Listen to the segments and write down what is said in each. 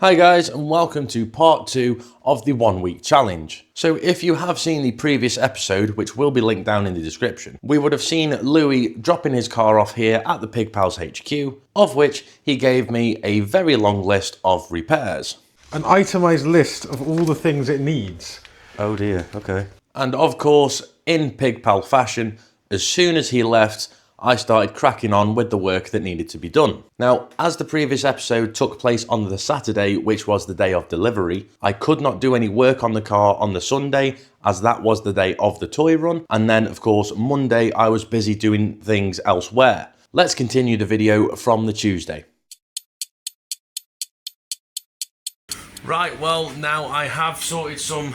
Hi guys, and welcome to part 2 of the 1 week challenge. So if you have seen the previous episode, which will be linked down in the description, we would have seen Louis dropping his car off here at the Pig Pals HQ, of which he gave me a very long list of repairs. An itemised list of all the things it needs. Oh dear, okay. And of course, in Pig Pal fashion, as soon as he left, I started cracking on with the work that needed to be done. Now, as the previous episode took place on the Saturday, which was the day of delivery, I could not do any work on the car on the Sunday, as that was the day of the toy run. And then, of course, Monday, I was busy doing things elsewhere. Let's continue the video from the Tuesday. Right, well, now I have sorted some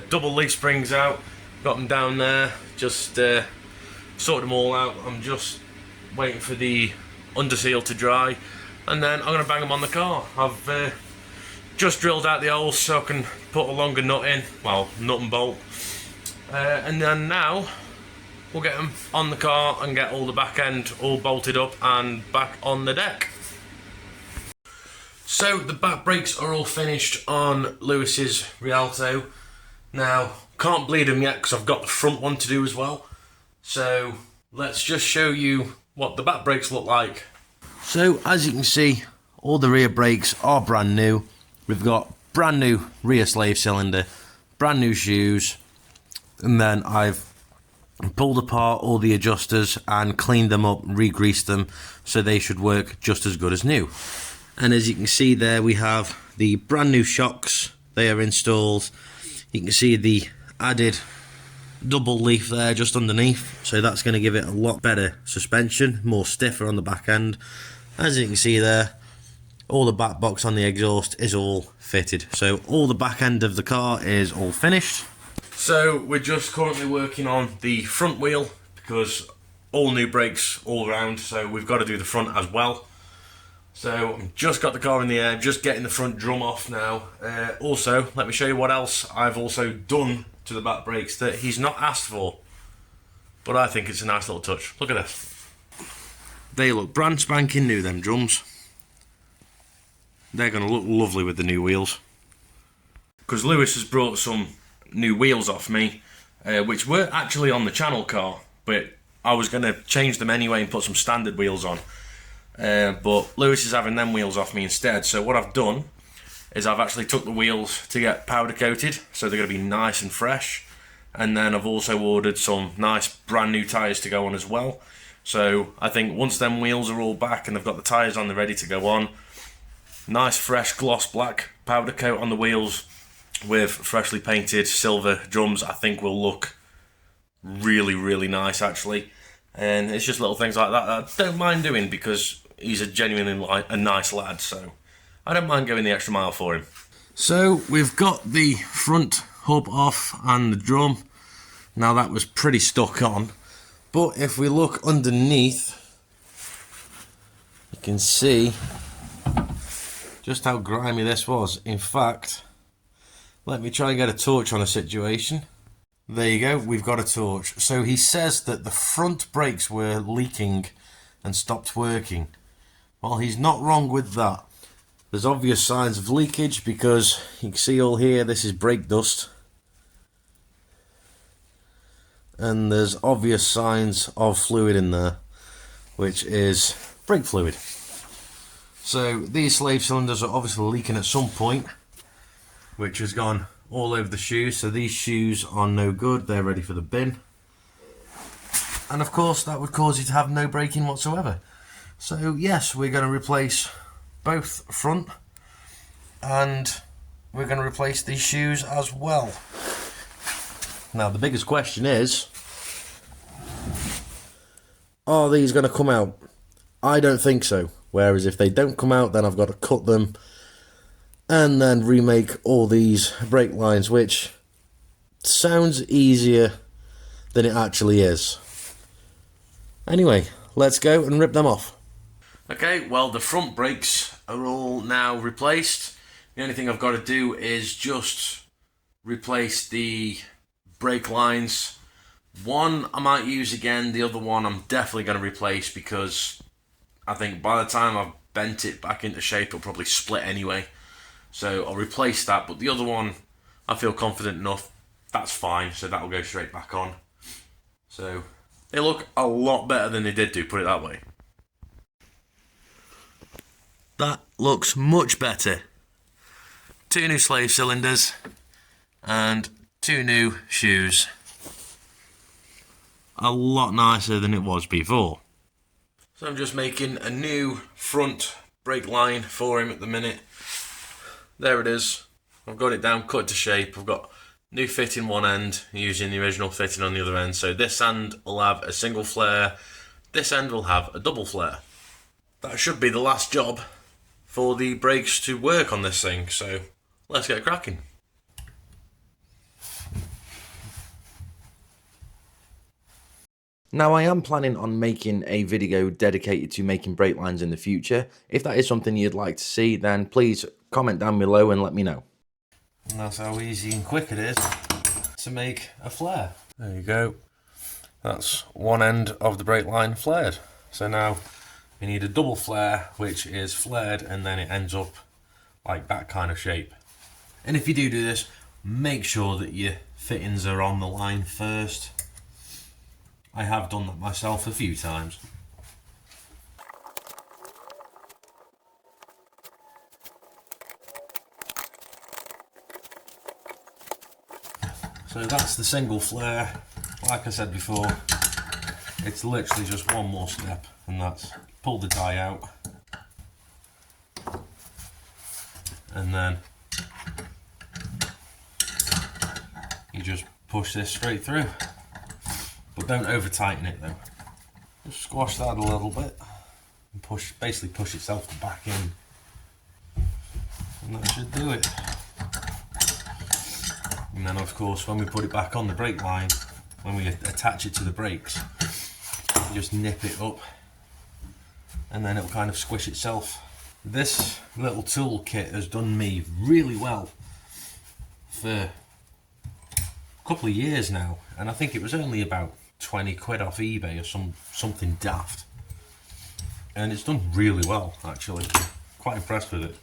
double leaf springs out, got them down there, just sorted them all out. I'm just waiting for the underseal to dry, and then I'm going to bang them on the car. I've just drilled out the holes so I can put a longer nut in, well, nut and bolt, and then now we'll get them on the car and get all the back end all bolted up and back on the deck. So the back brakes are all finished on Lewis's Rialto. Now, can't bleed them yet because I've got the front one to do as well. So let's just show you what the back brakes look like. So as you can see, all the rear brakes are brand new. We've got brand new rear slave cylinder, brand new shoes, and then I've pulled apart all the adjusters and cleaned them up, re-greased them, so they should work just as good as new. And as you can see there, we have the brand new shocks. They are installed. You can see the added double leaf there just underneath, so that's going to give it a lot better suspension, more stiffer on the back end. As you can see there, all the back box on the exhaust is all fitted, so all the back end of the car is all finished. So we're just currently working on the front wheel because all new brakes all round, so we've got to do the front as well. So I've just got the car in the air, just getting the front drum off now. Also, let me show you what else I've also done to the back brakes that he's not asked for, but I think it's a nice little touch. Look at this. They look brand spanking new, them drums. They're going to look lovely with the new wheels, because Lewis has brought some new wheels off me, which were actually on the channel car, but I was going to change them anyway and put some standard wheels on. But Lewis is having them wheels off me instead, so what I've done is I've actually took the wheels to get powder coated, so they're going to be nice and fresh. And then I've also ordered some nice brand new tyres to go on as well. So I think once them wheels are all back and they've got the tyres on, they're ready to go on, nice fresh gloss black powder coat on the wheels with freshly painted silver drums, I think will look really, really nice actually. And it's just little things like that I don't mind doing because he's a genuinely a nice lad, so I don't mind going the extra mile for him. So we've got the front hub off and the drum. Now that was pretty stuck on, but if we look underneath, you can see just how grimy this was. In fact, let me try and get a torch on a situation. There you go, we've got a torch. So he says that the front brakes were leaking and stopped working. Well, he's not wrong with that. There's obvious signs of leakage because you can see all here, this is brake dust. And there's obvious signs of fluid in there, which is brake fluid. So these slave cylinders are obviously leaking at some point, which has gone all over the shoes. So these shoes are no good, they're ready for the bin. And of course that would cause you to have no braking whatsoever. So yes, we're going to replace both front, and we're going to replace these shoes as well. Now the biggest question is, are these going to come out? I don't think so. Whereas if they don't come out, then I've got to cut them and then remake all these brake lines, which sounds easier than it actually is. Anyway, let's go and rip them off. Okay, well, the front brakes are all now replaced. The only thing I've got to do is just replace the brake lines. One I might use again, the other one I'm definitely going to replace because I think by the time I've bent it back into shape it'll probably split anyway. So I'll replace that, but the other one, I feel confident enough, that's fine, so that'll go straight back on. So they look a lot better than they did do, put it that way. That looks much better. 2 new slave cylinders and 2 new shoes. A lot nicer than it was before. So I'm just making a new front brake line for him at the minute. There it is. I've got it down, cut to shape. I've got new fitting one end using the original fitting on the other end. So this end will have a single flare. This end will have a double flare. That should be the last job for the brakes to work on this thing. So let's get cracking. Now, I am planning on making a video dedicated to making brake lines in the future. If that is something you'd like to see, then please comment down below and let me know. And that's how easy and quick it is to make a flare. There you go. That's one end of the brake line flared. So now we need a double flare, which is flared and then it ends up like that kind of shape. And if you do this, make sure that your fittings are on the line first. I have done that myself a few times. So that's the single flare. Like I said before, it's literally just one more step, and that's pull the die out, and then you just push this straight through. But don't over tighten it though. Just squash that a little bit and basically push itself back in. And that should do it. And then of course when we put it back on the brake line, when we attach it to the brakes, you just nip it up and then it'll kind of squish itself. This little tool kit has done me really well for a couple of years now, and I think it was only about 20 quid off eBay or something daft, and it's done really well actually. Quite impressed with it.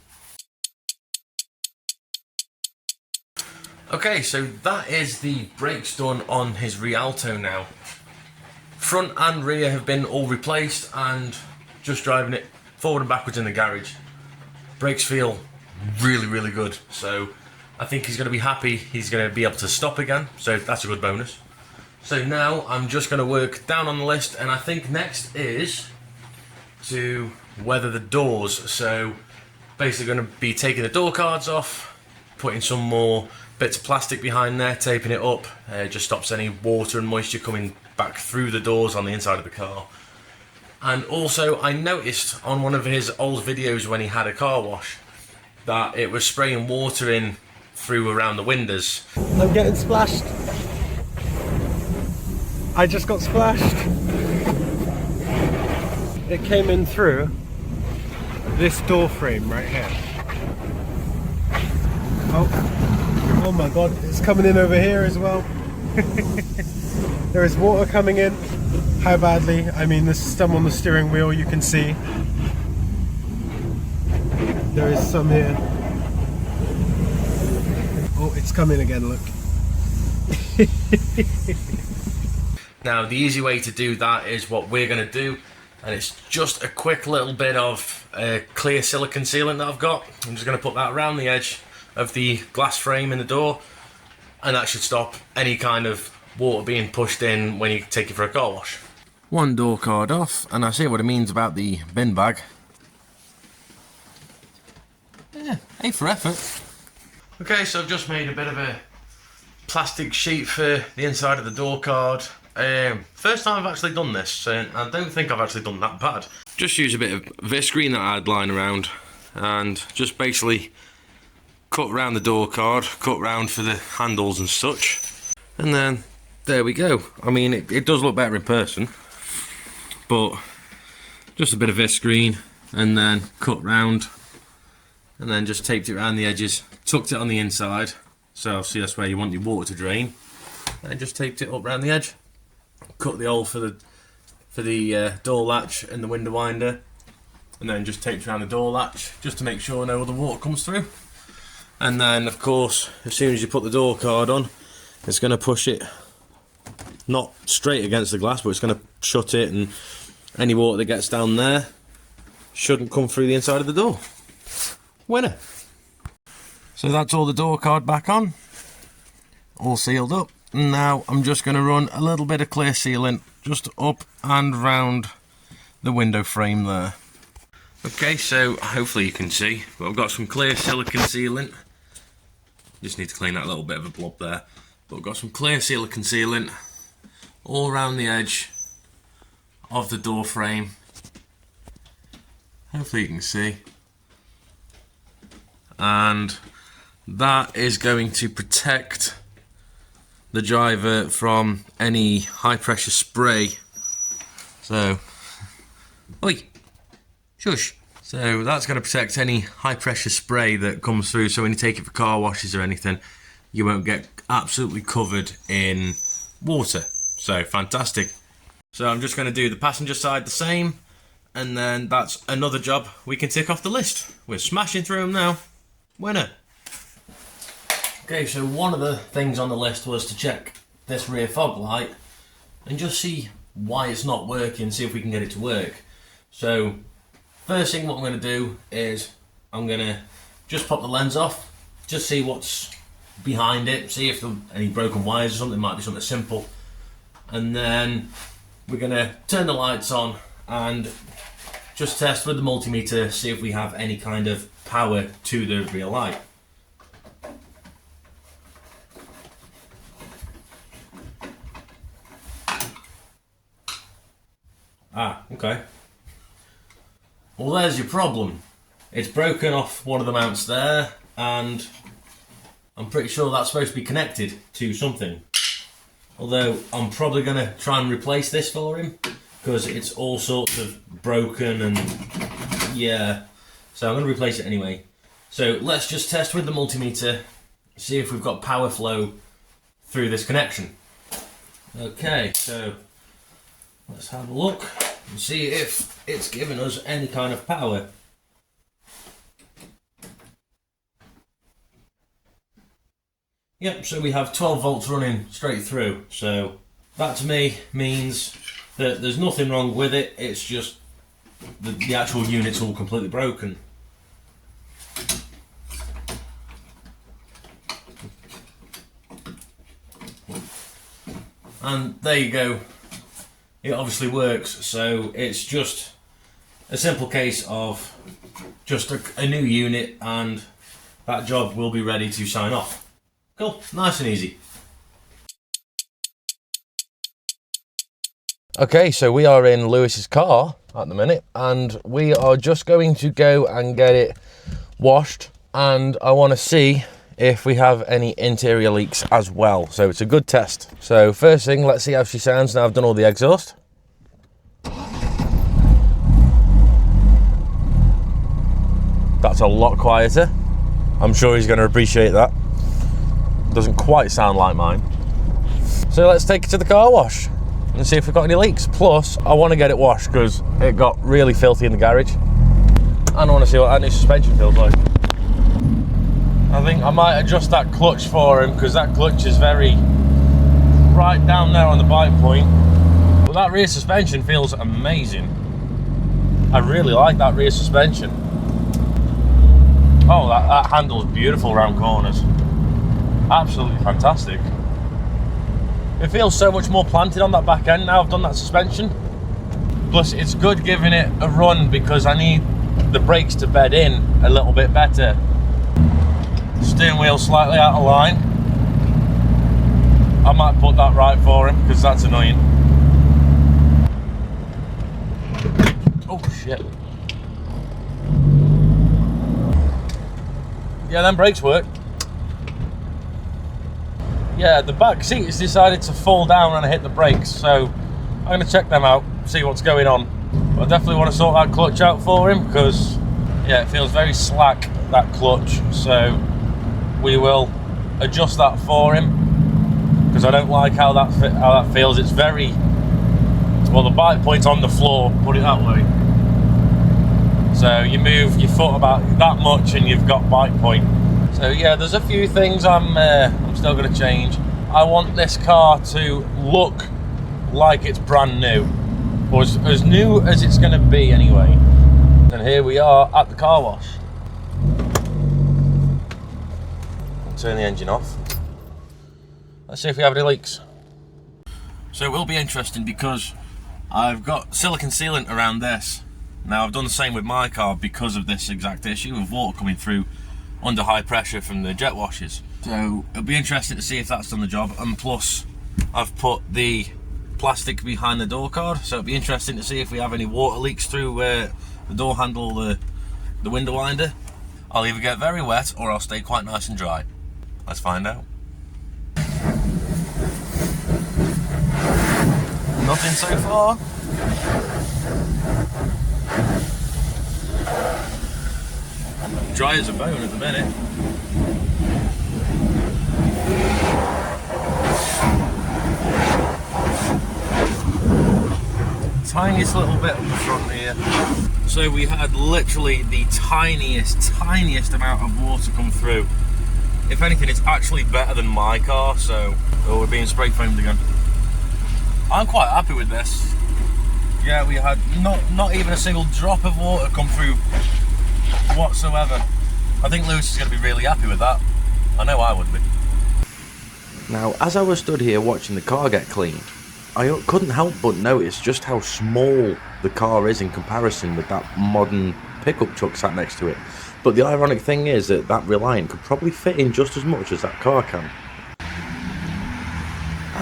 Okay, so that is the brakes done on his Rialto now. Front and rear have been all replaced, and just driving it forward and backwards in the garage. Brakes feel really good, so I think he's going to be happy. He's going to be able to stop again, so that's a good bonus. So now I'm just going to work down on the list, and I think next is to weather the doors. So basically going to be taking the door cards off, putting some more bits of plastic behind there, taping it up. It just stops any water and moisture coming back through the doors on the inside of the car. And also I noticed on one of his old videos when he had a car wash that it was spraying water in through around the windows. I'm getting splashed. I just got splashed. It came in through this door frame right here. Oh my god, it's coming in over here as well. There is water coming in. How badly? I mean, there's some on the steering wheel, you can see. There is some here. Oh, it's coming again, look. Now the easy way to do that is what we're going to do, and it's just a quick little bit of clear silicone sealant that I've got. I'm just going to put that around the edge of the glass frame in the door, and that should stop any kind of water being pushed in when you take it for a car wash. One door card off, and I see what it means about the bin bag. Yeah, A for effort. Okay, so I've just made a bit of a plastic sheet for the inside of the door card. First time I've actually done this, and I don't think I've actually done that bad. Just use a bit of viscreen that I had lying around, and just basically cut around the door card, cut round for the handles and such, and then there we go. I mean, it does look better in person, but just a bit of viscreen and then cut round, and then just taped it around the edges, tucked it on the inside, so obviously that's where you want your water to drain, and just taped it up around the edge. Cut the hole for the door latch and the window winder, and then just taped around the door latch just to make sure no other water comes through. And then of course, as soon as you put the door card on, it's going to push it not straight against the glass, but it's going to shut it, and any water that gets down there shouldn't come through the inside of the door. Winner. So that's all the door card back on, all sealed up. Now I'm just going to run a little bit of clear sealant just up and round the window frame there. Okay, so hopefully you can see, but I've got some clear silicone sealant. Just need to clean that little bit of a blob there. But I've got some clear silicone sealant all around the edge of the door frame. Hopefully you can see. And that is going to protect the driver from any high pressure spray. So, oi, shush. So that's going to protect any high pressure spray that comes through, so when you take it for car washes or anything, you won't get absolutely covered in water. So fantastic. So I'm just going to do the passenger side the same, and then that's another job we can tick off the list. We're smashing through them now. Winner. Okay, so one of the things on the list was to check this rear fog light and just see why it's not working, see if we can get it to work. So first thing what I'm going to do is I'm going to just pop the lens off, just see what's behind it, see if there are any broken wires or something. It might be something simple. And then we're going to turn the lights on and just test with the multimeter, see if we have any kind of power to the rear light. Ah, okay. Well, there's your problem. It's broken off one of the mounts there, and I'm pretty sure that's supposed to be connected to something. Although I'm probably going to try and replace this for him, because it's all sorts of broken and yeah. So I'm going to replace it anyway. So let's just test with the multimeter, see if we've got power flow through this connection. Okay, so let's have a look and see if it's giving us any kind of power. Yep, so we have 12 volts running straight through. So that to me means that there's nothing wrong with it, it's just the actual unit's all completely broken. And there you go, it obviously works. So it's just a simple case of just a new unit, and that job will be ready to sign off. Cool, nice and easy. Okay, so we are in Lewis's car at the minute, and we are just going to go and get it washed, and I want to see if we have any interior leaks as well. So it's a good test. So first thing, let's see how she sounds now I've done all the exhaust. That's a lot quieter. I'm sure he's going to appreciate that. Doesn't quite sound like mine. So let's take it to the car wash and see if we've got any leaks. Plus, I want to get it washed because it got really filthy in the garage. And I want to see what that new suspension feels like. I think I might adjust that clutch for him, because that clutch is very right down there on the bite point. But that rear suspension feels amazing. I really like that rear suspension. Oh, that handle's beautiful around corners. Absolutely fantastic. It feels so much more planted on that back end now I've done that suspension. Plus it's good giving it a run because I need the brakes to bed in a little bit better. Steering wheel slightly out of line. I might put that right for him because that's annoying. Oh shit. Yeah, them brakes work. Yeah, the back seat has decided to fall down when I hit the brakes, so I'm going to check them out, see what's going on. But I definitely want to sort that clutch out for him because, yeah, it feels very slack, that clutch. So we will adjust that for him because I don't like how that feels. It's very, well, the bite point's on the floor, put it that way. So you move your foot about that much and you've got bite point. So So yeah, there's a few things I'm still going to change. I want this car to look like it's brand new, or as new as it's going to be anyway. And here we are at the car wash. I'll turn the engine off. Let's see if we have any leaks. So it will be interesting because I've got silicone sealant around this. Now I've done the same with my car because of this exact issue of water coming through under high pressure from the jet washers. So it'll be interesting to see if that's done the job. And plus I've put the plastic behind the door card, so it'll be interesting to see if we have any water leaks through the door handle, the window winder. I'll either get very wet or I'll stay quite nice and dry. Let's find out. Nothing so far. Dry as a bone at the minute. Tiniest little bit on the front here. So we had literally the tiniest amount of water come through. If anything, it's actually better than my car, so we're being spray foamed again. I'm quite happy with this. Yeah, we had not even a single drop of water come through whatsoever. I think Lewis is going to be really happy with that. I know I would be. Now, as I was stood here watching the car get cleaned, I couldn't help but notice just how small the car is in comparison with that modern pickup truck sat next to it. But the ironic thing is that Reliant could probably fit in just as much as that car can.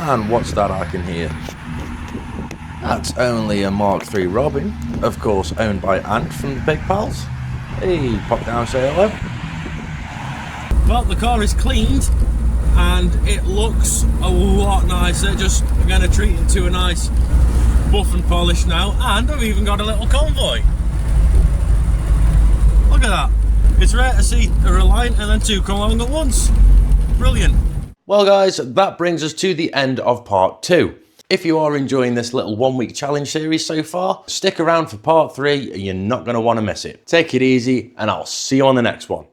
And what's that I can hear? That's only a Mark III Robin, of course owned by Ant from the Big Pals. Hey, pop down, say hello. Well, the car is cleaned and it looks a lot nicer. Just going to treat it to a nice buff and polish now, and I've even got a little convoy. Look at that. It's rare to see a Reliant and then two come along at once. Brilliant. Well guys, that brings us to the end of part 2. If you are enjoying this little 1-week challenge series so far, stick around for part 3 and you're not going to want to miss it. Take it easy and I'll see you on the next one.